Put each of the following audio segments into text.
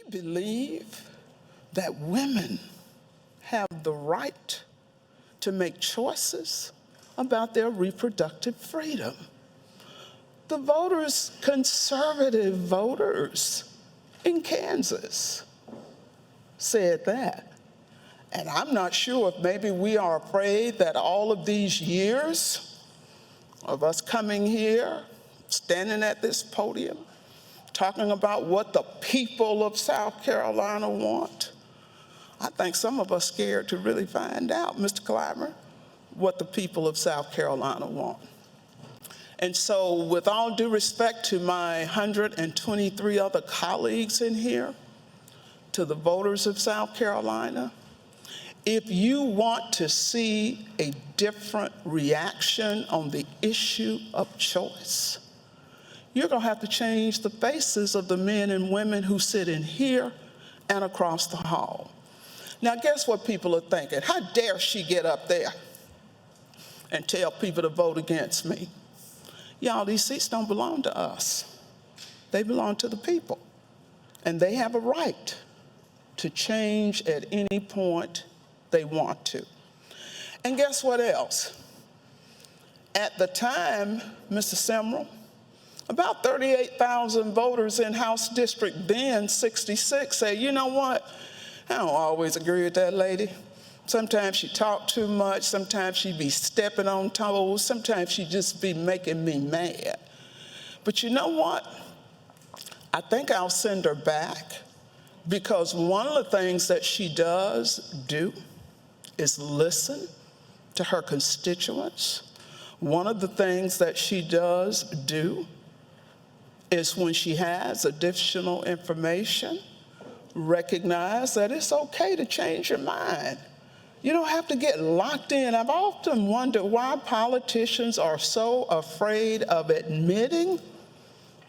believe that women have the right to make choices about their reproductive freedom. The voters, conservative voters in Kansas, said that. And I'm not sure if maybe we are afraid that all of these years of us coming here, standing at this podium, talking about what the people of South Carolina want, I think some of us scared to really find out, Mr. Clyburn, what the people of South Carolina want. And so with all due respect to my 123 other colleagues in here, to the voters of South Carolina, if you want to see a different reaction on the issue of choice, you're going to have to change the faces of the men and women who sit in here and across the hall. Now, guess what people are thinking? How dare she get up there and tell people to vote against me? Y'all, these seats don't belong to us. They belong to the people. And they have a right to change at any point they want to. And guess what else? At the time, Mr. Simrall, about 38,000 voters in House District then 66 say, you know what? I don't always agree with that lady. Sometimes she talk too much. Sometimes she be stepping on toes. Sometimes she just be making me mad. But you know what? I think I'll send her back, because one of the things that she does do is listen to her constituents. One of the things that she does do is, when she has additional information, recognize that it's okay to change your mind. You don't have to get locked in. I've often wondered why politicians are so afraid of admitting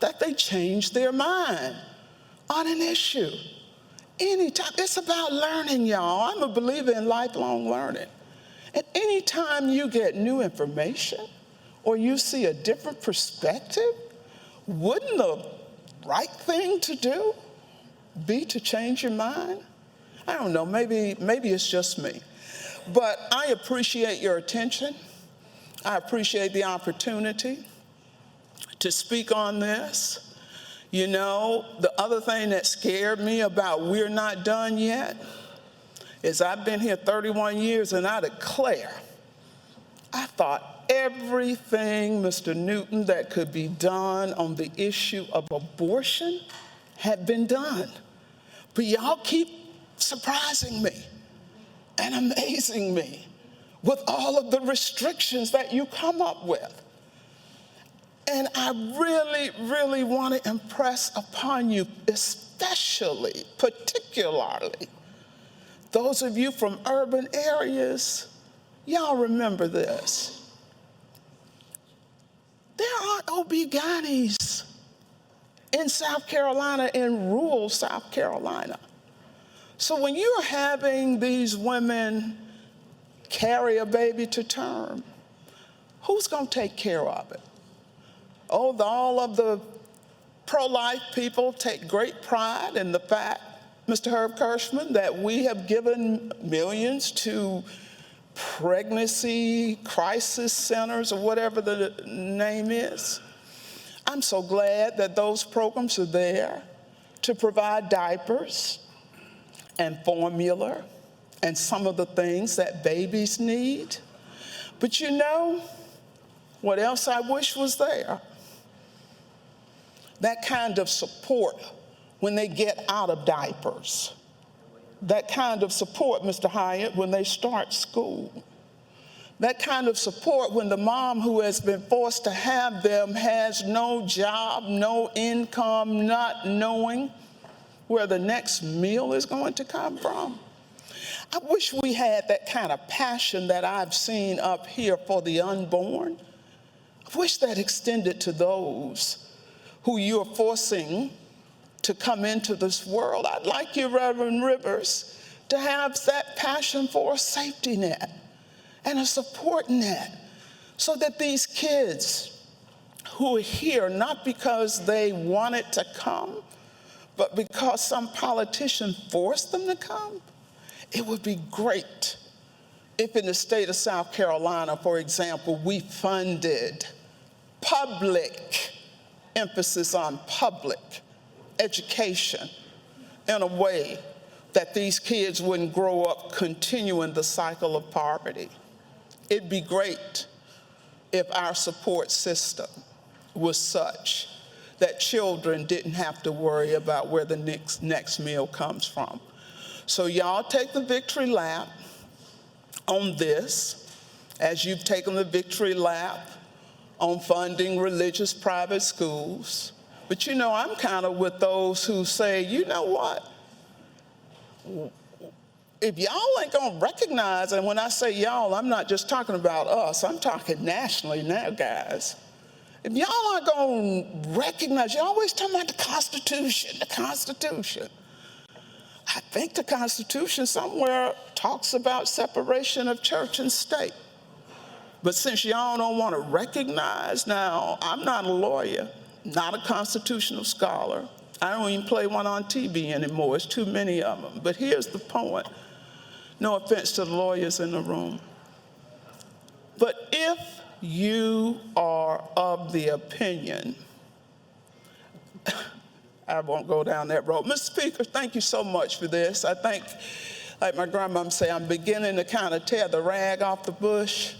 that they change their mind on an issue. Anytime, it's about learning, y'all. I'm a believer in lifelong learning. And anytime you get new information or you see a different perspective, wouldn't the right thing to do be to change your mind? I don't know, maybe it's just me. But I appreciate your attention. I appreciate the opportunity to speak on this. You know, the other thing that scared me about we're not done yet is I've been here 31 years, and I declare, I thought everything, Mr. Newton, that could be done on the issue of abortion had been done. But y'all keep surprising me and amazing me with all of the restrictions that you come up with. And I really, really want to impress upon you, especially, particularly, those of you from urban areas, y'all remember this. There aren't OB-GYNs in South Carolina, in rural South Carolina. So when you're having these women carry a baby to term, who's going to take care of it? Oh, all of the pro-life people take great pride in the fact, Mr. Herb Kirschman, that we have given millions to pregnancy crisis centers, or whatever the name is. I'm so glad that those programs are there to provide diapers and formula and some of the things that babies need. But you know what else I wish was there? That kind of support when they get out of diapers. That kind of support, Mr. Hyatt, when they start school. That kind of support when the mom who has been forced to have them has no job, no income, not knowing where the next meal is going to come from. I wish we had that kind of passion that I've seen up here for the unborn. I wish that extended to those who you're forcing to come into this world. I'd like you, Reverend Rivers, to have that passion for a safety net and a support net, so that these kids who are here, not because they wanted to come, but because some politician forced them to come. It would be great if in the state of South Carolina, for example, we funded public, emphasis on public, education in a way that these kids wouldn't grow up continuing the cycle of poverty. It'd be great if our support system was such that children didn't have to worry about where the next meal comes from. So y'all take the victory lap on this, as you've taken the victory lap on funding religious private schools. But you know, I'm kind of with those who say, you know what? If y'all ain't gonna recognize, and when I say y'all, I'm not just talking about us, I'm talking nationally now, guys. If y'all aren't gonna recognize, you're always talking about the Constitution, the Constitution. I think the Constitution somewhere talks about separation of church and state. But since y'all don't want to recognize, now, I'm not a lawyer, not a constitutional scholar. I don't even play one on TV anymore. It's too many of them. But here's the point. No offense to the lawyers in the room. But if you are of the opinion, I won't go down that road. Mr. Speaker, thank you so much for this. I think, like my grandmama say, I'm beginning to kind of tear the rag off the bush.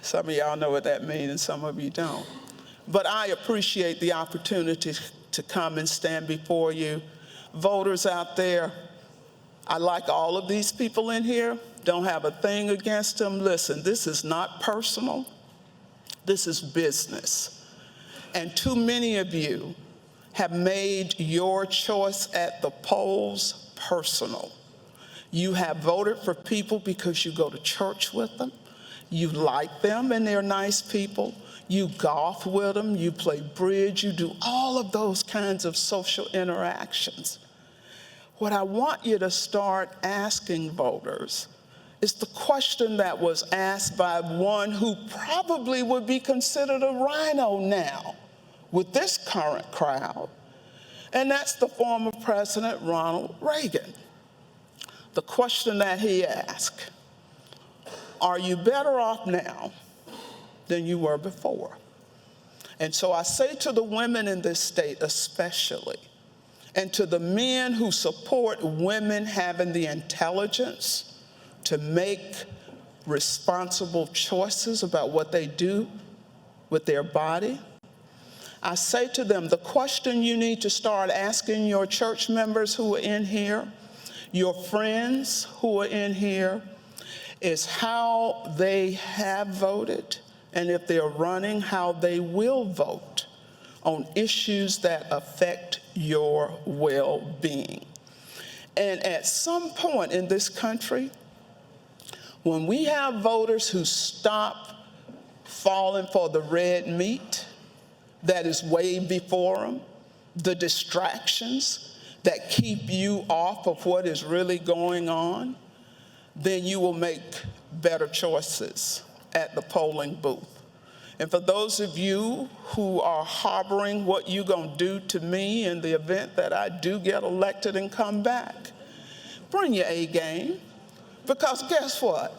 Some of y'all know what that means and some of you don't. But I appreciate the opportunity to come and stand before you. Voters out there, I like all of these people in here, don't have a thing against them. Listen, this is not personal. This is business. And too many of you have made your choice at the polls personal. You have voted for people because you go to church with them. You like them and they're nice people. You golf with them, you play bridge, you do all of those kinds of social interactions. What I want you to start asking voters is the question that was asked by one who probably would be considered a rhino now with this current crowd, and that's the former President Ronald Reagan. The question that he asked, are you better off now than you were before? And so I say to the women in this state especially, and to the men who support women having the intelligence to make responsible choices about what they do with their body, I say to them, the question you need to start asking your church members who are in here, your friends who are in here, is how they have voted, and if they're running, how they will vote on issues that affect your well-being. And at some point in this country, when we have voters who stop falling for the red meat that is way before them, the distractions that keep you off of what is really going on, then you will make better choices at the polling booth. And for those of you who are harboring what you're going to do to me in the event that I do get elected and come back, bring your A game. Because guess what?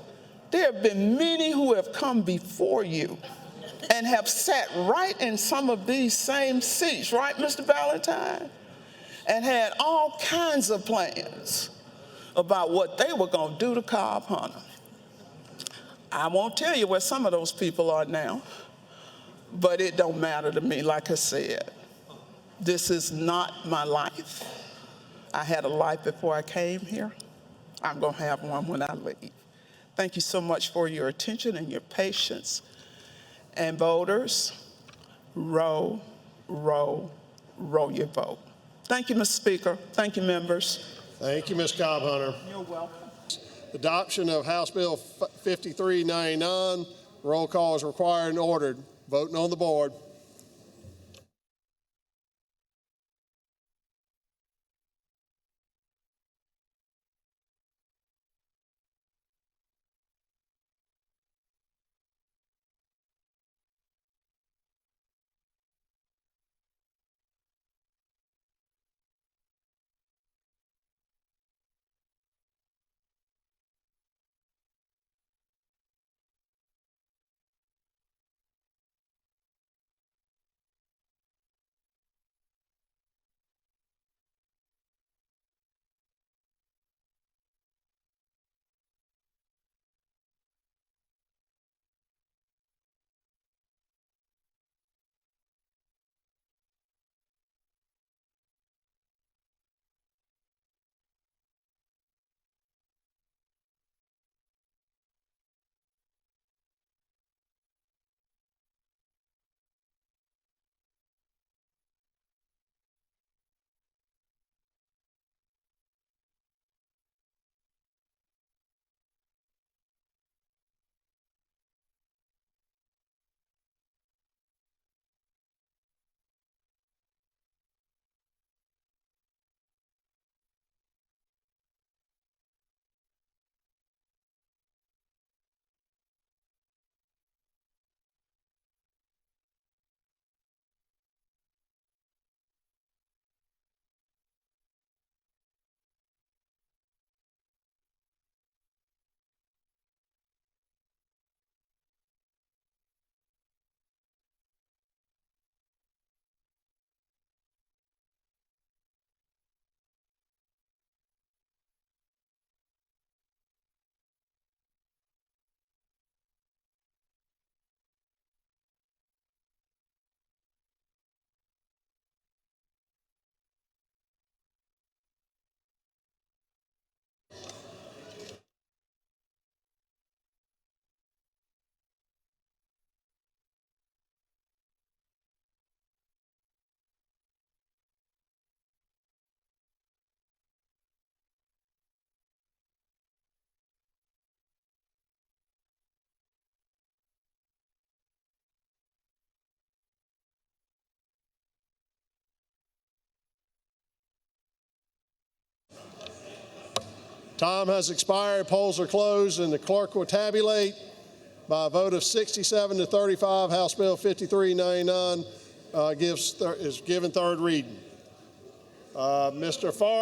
There have been many who have come before you and have sat right in some of these same seats, right, Mr. Valentine? And had all kinds of plans about what they were going to do to Cobb Hunter. I won't tell you where some of those people are now, but it don't matter to me. Like I said, this is not my life. I had a life before I came here. I'm going to have one when I leave. Thank you so much for your attention and your patience. And voters, row, row, row your vote. Thank you, Mr. Speaker. Thank you, members. Thank you, Ms. Cobb Hunter. You're welcome. Adoption of House Bill 5399. Roll call is required and ordered. Voting on the board. Time has expired. Polls are closed, and the clerk will tabulate. By a vote of 67 to 35, House Bill 5399 is given third reading. Mr. Forrest.